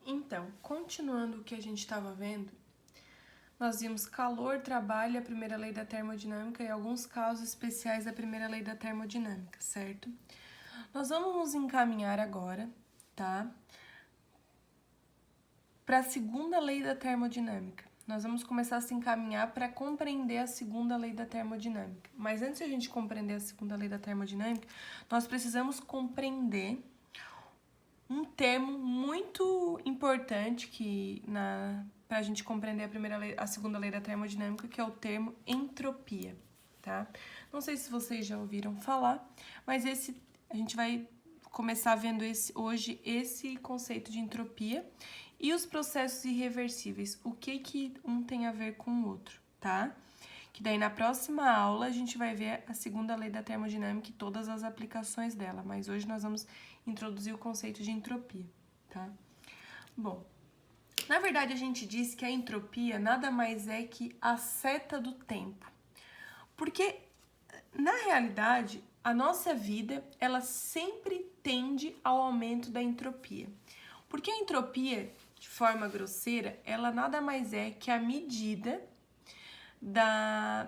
Então, continuando o que a gente estava vendo, nós vimos calor, trabalho, a primeira lei da termodinâmica e alguns casos especiais da primeira lei da termodinâmica, certo? Nós vamos nos encaminhar agora, tá? Para a segunda lei da termodinâmica. Nós vamos começar a se encaminhar para compreender a segunda lei da termodinâmica. Mas antes de a gente compreender a segunda lei da termodinâmica, nós precisamos compreender um termo muito importante para a gente compreender a segunda lei da termodinâmica, que é o termo entropia, tá? Não sei se vocês já ouviram falar, mas a gente vai começar vendo hoje esse conceito de entropia e os processos irreversíveis, o que um tem a ver com o outro, tá? Que daí na próxima aula a gente vai ver a segunda lei da termodinâmica e todas as aplicações dela, mas hoje nós vamos introduzir o conceito de entropia, tá? Bom, na verdade a gente diz que a entropia nada mais é que a seta do tempo, porque na realidade a nossa vida ela sempre tende ao aumento da entropia, porque a entropia, de forma grosseira, ela nada mais é que a medida da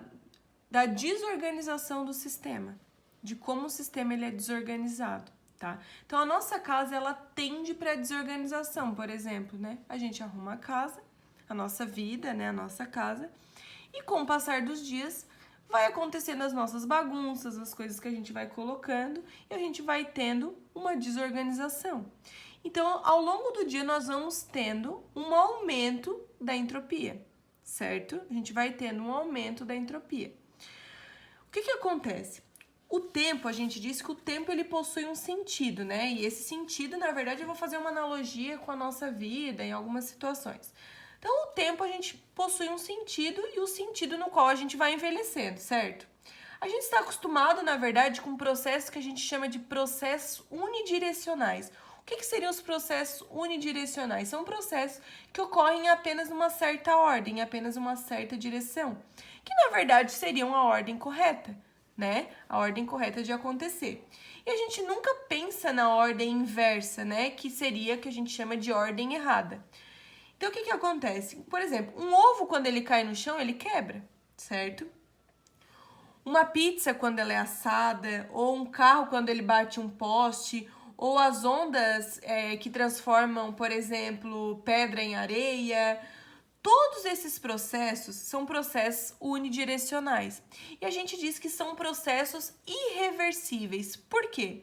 desorganização do sistema, de como o sistema ele é desorganizado, tá? Então, a nossa casa, ela tende para desorganização, por exemplo, né? A gente arruma a casa, a nossa vida, né? A nossa casa, e com o passar dos dias, vai acontecendo as nossas bagunças, as coisas que a gente vai colocando, e a gente vai tendo uma desorganização. Então, ao longo do dia, nós vamos tendo um aumento da entropia, certo? A gente vai tendo um aumento da entropia. O que acontece? O tempo, a gente disse que o tempo ele possui um sentido, né? E esse sentido, na verdade, eu vou fazer uma analogia com a nossa vida em algumas situações. Então, o tempo a gente possui um sentido e o sentido no qual a gente vai envelhecendo, certo? A gente está acostumado, na verdade, com processos que a gente chama de processos unidirecionais. O que seriam os processos unidirecionais? São processos que ocorrem apenas numa certa ordem, apenas uma certa direção, que na verdade seriam a ordem correta, né? A ordem correta de acontecer. E a gente nunca pensa na ordem inversa, né? Que seria que a gente chama de ordem errada. Então, o que acontece? Por exemplo, um ovo, quando ele cai no chão, ele quebra, certo? Uma pizza, quando ela é assada, ou um carro, quando ele bate um poste, ou as ondas que transformam, por exemplo, pedra em areia. Todos esses processos são processos unidirecionais. E a gente diz que são processos irreversíveis. Por quê?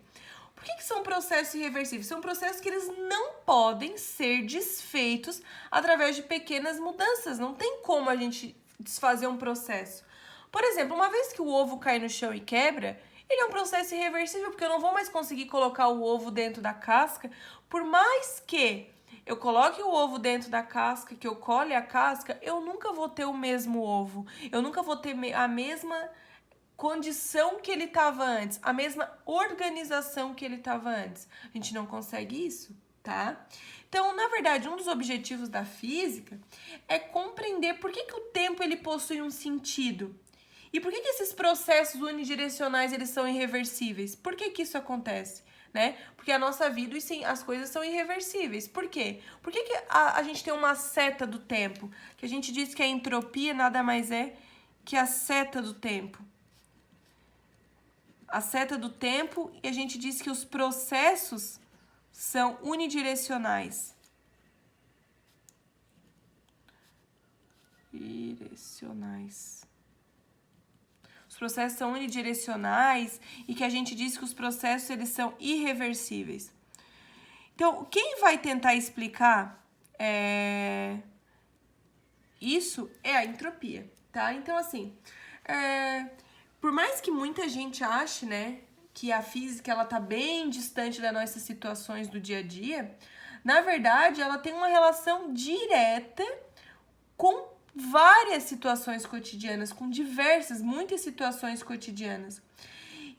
Por que são processos irreversíveis? São processos que eles não podem ser desfeitos através de pequenas mudanças. Não tem como a gente desfazer um processo. Por exemplo, uma vez que o ovo cai no chão e quebra, ele é um processo irreversível, porque eu não vou mais conseguir colocar o ovo dentro da casca, por mais que eu coloque o ovo dentro da casca, que eu colhe a casca, eu nunca vou ter o mesmo ovo, eu nunca vou ter a mesma condição que ele estava antes, a mesma organização que ele estava antes. A gente não consegue isso, tá? Então, na verdade, um dos objetivos da física é compreender por que o tempo ele possui um sentido. E por que esses processos unidirecionais eles são irreversíveis? Por que isso acontece? Né? Porque a nossa vida e sim, as coisas são irreversíveis. Por quê? Por que a gente tem uma seta do tempo? Que a gente diz que a entropia nada mais é que a seta do tempo. A seta do tempo, e a gente diz que os processos são unidirecionais. Os processos são unidirecionais e que a gente diz que os processos eles são irreversíveis. Então, quem vai tentar explicar isso é a entropia, tá? Então, assim, por mais que muita gente ache, né, que a física ela tá bem distante das nossas situações do dia a dia, na verdade, ela tem uma relação direta com várias situações cotidianas, com muitas situações cotidianas.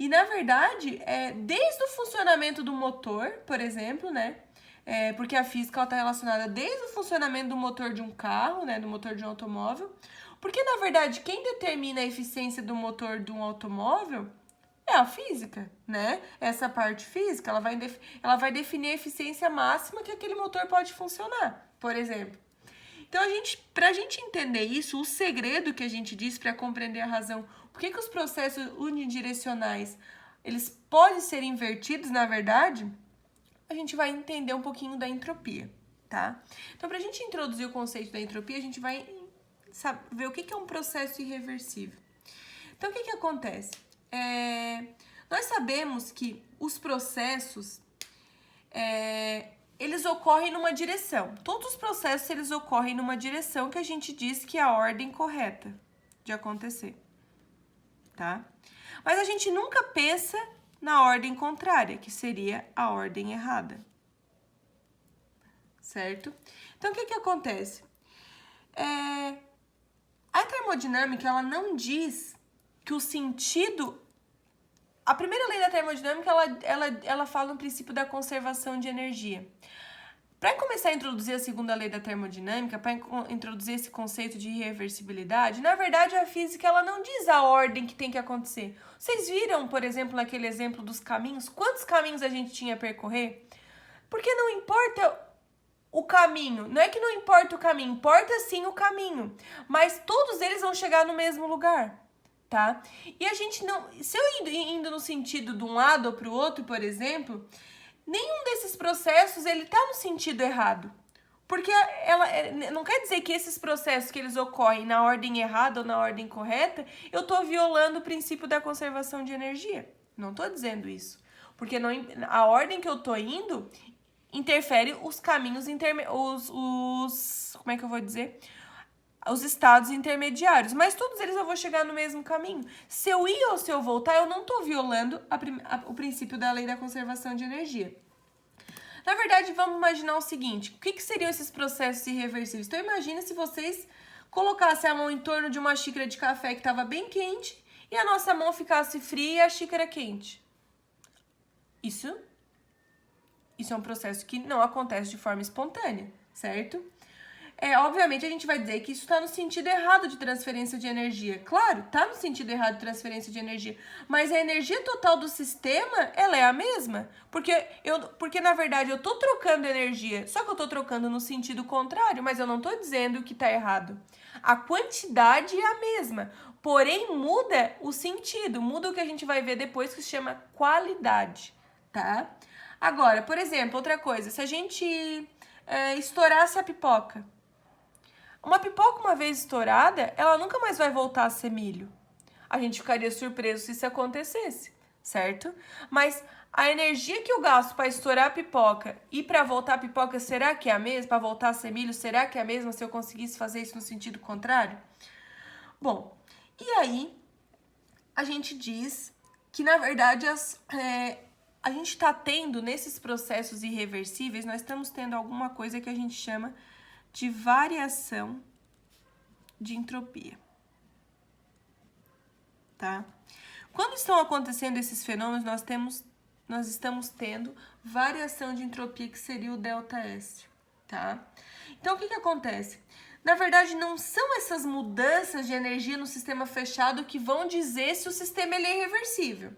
E, na verdade, desde o funcionamento do motor, por exemplo, né? Porque a física está relacionada desde o funcionamento do motor de um carro, né? Do motor de um automóvel. Porque, na verdade, quem determina a eficiência do motor de um automóvel É a física, né? Essa parte física, ela vai definir a eficiência máxima que aquele motor pode funcionar, por exemplo. Então, pra gente entender isso, o segredo que a gente diz para compreender a razão, por que os processos unidirecionais, eles podem ser invertidos, na verdade, a gente vai entender um pouquinho da entropia, tá? Então, pra gente introduzir o conceito da entropia, a gente vai ver o que é um processo irreversível. Então, o que acontece? Nós sabemos que os processos, eles ocorrem numa direção. Todos os processos, eles ocorrem numa direção que a gente diz que é a ordem correta de acontecer, tá? Mas a gente nunca pensa na ordem contrária, que seria a ordem errada, certo? Então, o que acontece? A termodinâmica, ela não diz que o sentido... A primeira lei da termodinâmica, ela fala no princípio da conservação de energia. Para começar a introduzir a segunda lei da termodinâmica, para introduzir esse conceito de irreversibilidade, na verdade a física ela não diz a ordem que tem que acontecer. Vocês viram, por exemplo, naquele exemplo dos caminhos, quantos caminhos a gente tinha a percorrer? Porque não importa o caminho, não é que não importa o caminho, importa sim o caminho, mas todos eles vão chegar no mesmo lugar, tá? E a gente não, se eu indo no sentido de um lado ou para o outro, por exemplo, nenhum desses processos ele tá no sentido errado. Porque não quer dizer que esses processos que eles ocorrem na ordem errada ou na ordem correta, eu tô violando o princípio da conservação de energia. Não tô dizendo isso. Porque a ordem que eu tô indo interfere os caminhos como é que eu vou dizer? Os estados intermediários, mas todos eles eu vou chegar no mesmo caminho. Se eu ir ou se eu voltar, eu não estou violando o princípio da lei da conservação de energia. Na verdade, vamos imaginar o seguinte, o que seriam esses processos irreversíveis? Então, imagine se vocês colocassem a mão em torno de uma xícara de café que estava bem quente e a nossa mão ficasse fria e a xícara quente. Isso é um processo que não acontece de forma espontânea, certo? Obviamente a gente vai dizer que isso está no sentido errado de transferência de energia. Claro, está no sentido errado de transferência de energia, mas a energia total do sistema, ela é a mesma. Porque na verdade eu estou trocando energia, só que eu estou trocando no sentido contrário, mas eu não estou dizendo que está errado. A quantidade é a mesma, porém muda o sentido, muda o que a gente vai ver depois, que se chama qualidade, tá? Agora, por exemplo, outra coisa, se a gente estourasse a pipoca, uma pipoca uma vez estourada, ela nunca mais vai voltar a ser milho. A gente ficaria surpreso se isso acontecesse, certo? Mas a energia que eu gasto para estourar a pipoca e para voltar a pipoca, será que é a mesma? Para voltar a ser milho, será que é a mesma se eu conseguisse fazer isso no sentido contrário? Bom, e aí a gente diz que, na verdade, a gente está tendo, nesses processos irreversíveis, nós estamos tendo alguma coisa que a gente chama de variação de entropia, tá? Quando estão acontecendo esses fenômenos, nós estamos tendo variação de entropia, que seria o ΔS, tá? Então, o que acontece? Na verdade, não são essas mudanças de energia no sistema fechado que vão dizer se o sistema ele é irreversível.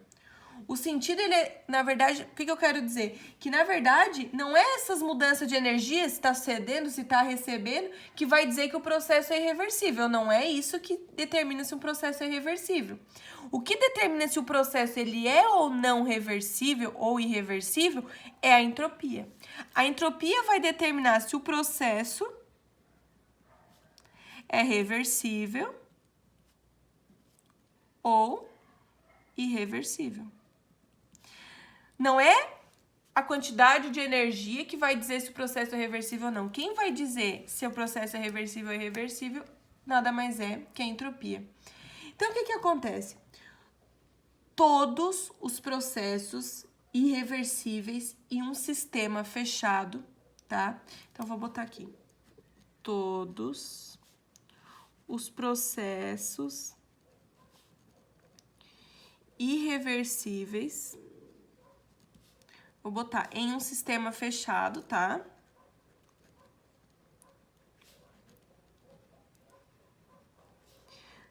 O sentido, ele é, na verdade, o que eu quero dizer? Que, na verdade, não é essas mudanças de energia, se está cedendo, se está recebendo, que vai dizer que o processo é irreversível. Não é isso que determina se um processo é irreversível. O que determina se o processo ele é ou não reversível ou irreversível é a entropia. A entropia vai determinar se o processo é reversível ou irreversível. Não é a quantidade de energia que vai dizer se o processo é reversível ou não. Quem vai dizer se o processo é reversível ou irreversível nada mais é que a entropia. Então, o que acontece? Todos os processos irreversíveis em um sistema fechado, tá? Então, vou botar aqui. Todos os processos irreversíveis, vou botar em um sistema fechado, tá?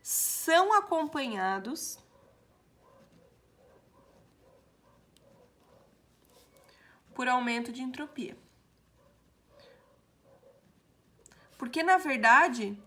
São acompanhados por aumento de entropia. Porque, na verdade,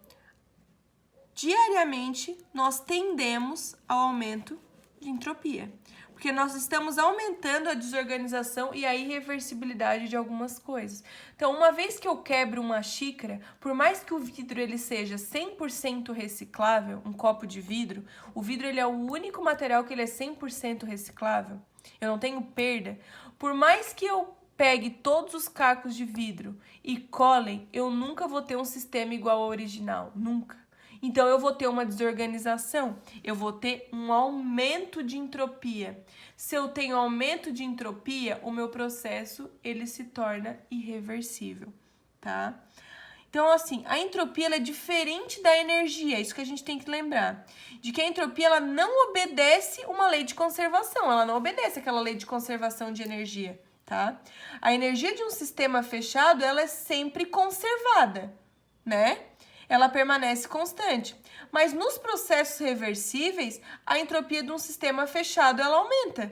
diariamente nós tendemos ao aumento de entropia. Porque nós estamos aumentando a desorganização e a irreversibilidade de algumas coisas. Então, uma vez que eu quebro uma xícara, por mais que o vidro ele seja 100% reciclável, um copo de vidro, o vidro ele é o único material que ele é 100% reciclável. Eu não tenho perda. Por mais que eu pegue todos os cacos de vidro e colem, eu nunca vou ter um sistema igual ao original. Nunca. Então, eu vou ter uma desorganização, eu vou ter um aumento de entropia. Se eu tenho aumento de entropia, o meu processo, ele se torna irreversível, tá? Então, assim, a entropia ela é diferente da energia, isso que a gente tem que lembrar. De que a entropia ela não obedece uma lei de conservação, ela não obedece aquela lei de conservação de energia, tá? A energia de um sistema fechado, ela é sempre conservada, né? Ela permanece constante. Mas nos processos reversíveis, a entropia de um sistema fechado, ela aumenta.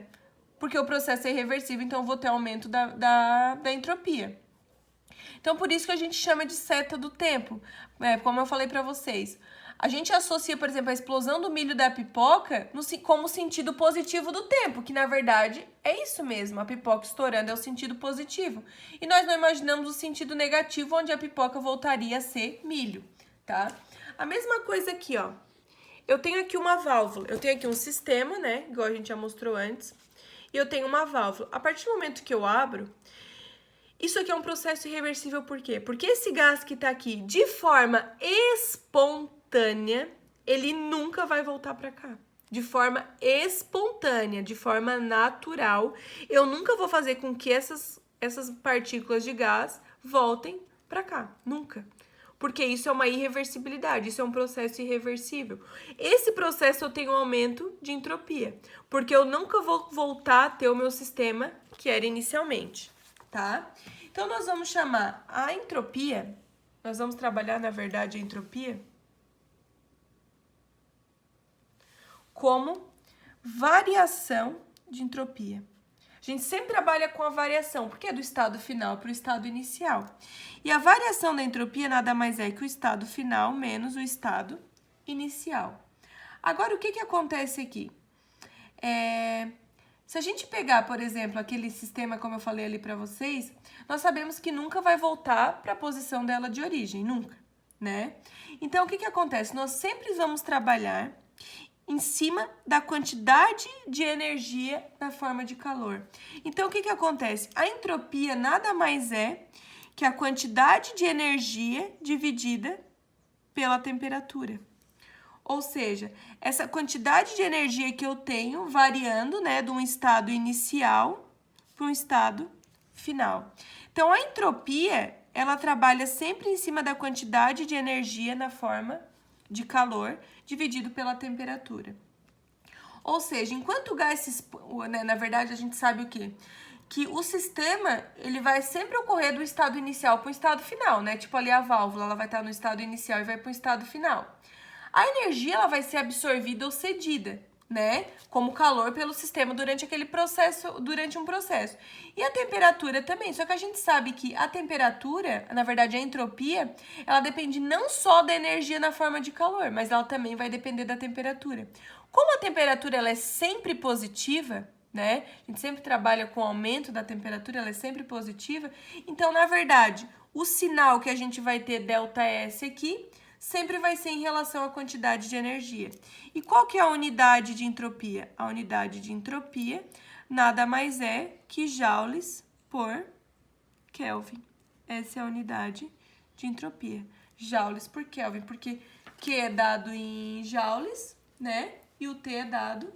Porque o processo é irreversível, então eu vou ter aumento da entropia. Então, por isso que a gente chama de seta do tempo. Como eu falei para vocês. A gente associa, por exemplo, a explosão do milho da pipoca como sentido positivo do tempo, que na verdade é isso mesmo, a pipoca estourando é o sentido positivo. E nós não imaginamos o sentido negativo, onde a pipoca voltaria a ser milho. Tá? A mesma coisa aqui, ó. Eu tenho aqui uma válvula, eu tenho aqui um sistema, né? Igual a gente já mostrou antes. E eu tenho uma válvula. A partir do momento que eu abro, isso aqui é um processo irreversível, por quê? Porque esse gás que tá aqui, de forma espontânea, ele nunca vai voltar pra cá. De forma espontânea, de forma natural, eu nunca vou fazer com que essas partículas de gás voltem pra cá. Nunca. Porque isso é uma irreversibilidade, isso é um processo irreversível. Esse processo eu tenho um aumento de entropia, porque eu nunca vou voltar a ter o meu sistema que era inicialmente, tá? Então, nós vamos chamar a entropia, nós vamos trabalhar, na verdade, a entropia como variação de entropia. A gente sempre trabalha com a variação, porque é do estado final para o estado inicial. E a variação da entropia nada mais é que o estado final menos o estado inicial. Agora, o que acontece aqui? Se a gente pegar, por exemplo, aquele sistema, como eu falei ali para vocês, nós sabemos que nunca vai voltar para a posição dela de origem, nunca, né? Então, o que acontece? Nós sempre vamos trabalhar em cima da quantidade de energia na forma de calor. Então, o que acontece? A entropia nada mais é que a quantidade de energia dividida pela temperatura. Ou seja, essa quantidade de energia que eu tenho variando, né, de um estado inicial para um estado final. Então, a entropia, ela trabalha sempre em cima da quantidade de energia na forma de calor dividido pela temperatura. Ou seja, enquanto o gás na verdade, a gente sabe o quê? Que o sistema, ele vai sempre ocorrer do estado inicial para o estado final, né? Tipo ali a válvula, ela vai estar no estado inicial e vai para o estado final. A energia, ela vai ser absorvida ou cedida, né? Como calor pelo sistema durante aquele processo, durante um processo. E a temperatura também, só que a gente sabe que a temperatura, na verdade a entropia, ela depende não só da energia na forma de calor, mas ela também vai depender da temperatura. Como a temperatura ela é sempre positiva, né? A gente sempre trabalha com o aumento da temperatura, ela é sempre positiva. Então, na verdade, o sinal que a gente vai ter ΔS aqui sempre vai ser em relação à quantidade de energia. E qual que é a unidade de entropia? A unidade de entropia nada mais é que joules por Kelvin. Essa é a unidade de entropia. Joules por Kelvin, porque Q é dado em joules, né? E o T é dado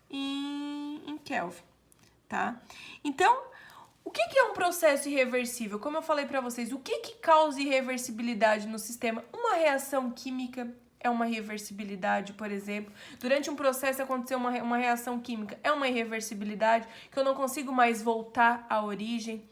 em Kelvin, tá? Então, o que é um processo irreversível? Como eu falei para vocês, o que causa irreversibilidade no sistema? Uma reação química é uma irreversibilidade, por exemplo. Durante um processo aconteceu uma reação química, é uma irreversibilidade, que eu não consigo mais voltar à origem.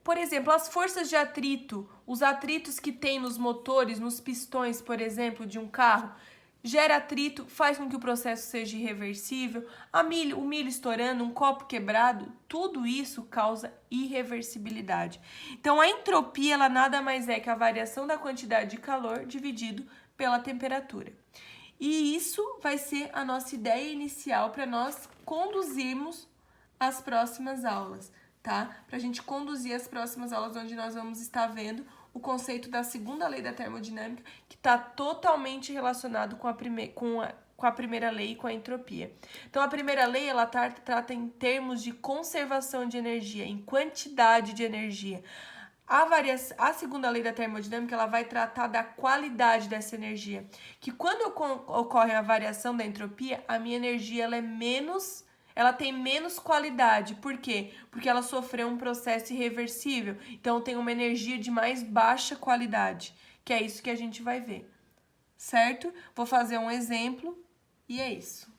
Por exemplo, as forças de atrito, os atritos que tem nos motores, nos pistões, por exemplo, de um carro, gera atrito, faz com que o processo seja irreversível, o milho estourando, um copo quebrado, tudo isso causa irreversibilidade. Então, a entropia, ela nada mais é que a variação da quantidade de calor dividido pela temperatura. E isso vai ser a nossa ideia inicial para nós conduzirmos as próximas aulas, tá? Para a gente conduzir as próximas aulas, onde nós vamos estar vendo o conceito da segunda lei da termodinâmica, que está totalmente relacionado com a primeira lei e com a entropia. Então, a primeira lei, ela trata em termos de conservação de energia, em quantidade de energia. A segunda lei da termodinâmica, ela vai tratar da qualidade dessa energia, que quando ocorre a variação da entropia, a minha energia ela tem menos qualidade. Por quê? Porque ela sofreu um processo irreversível, então tem uma energia de mais baixa qualidade, que é isso que a gente vai ver, certo? Vou fazer um exemplo e é isso.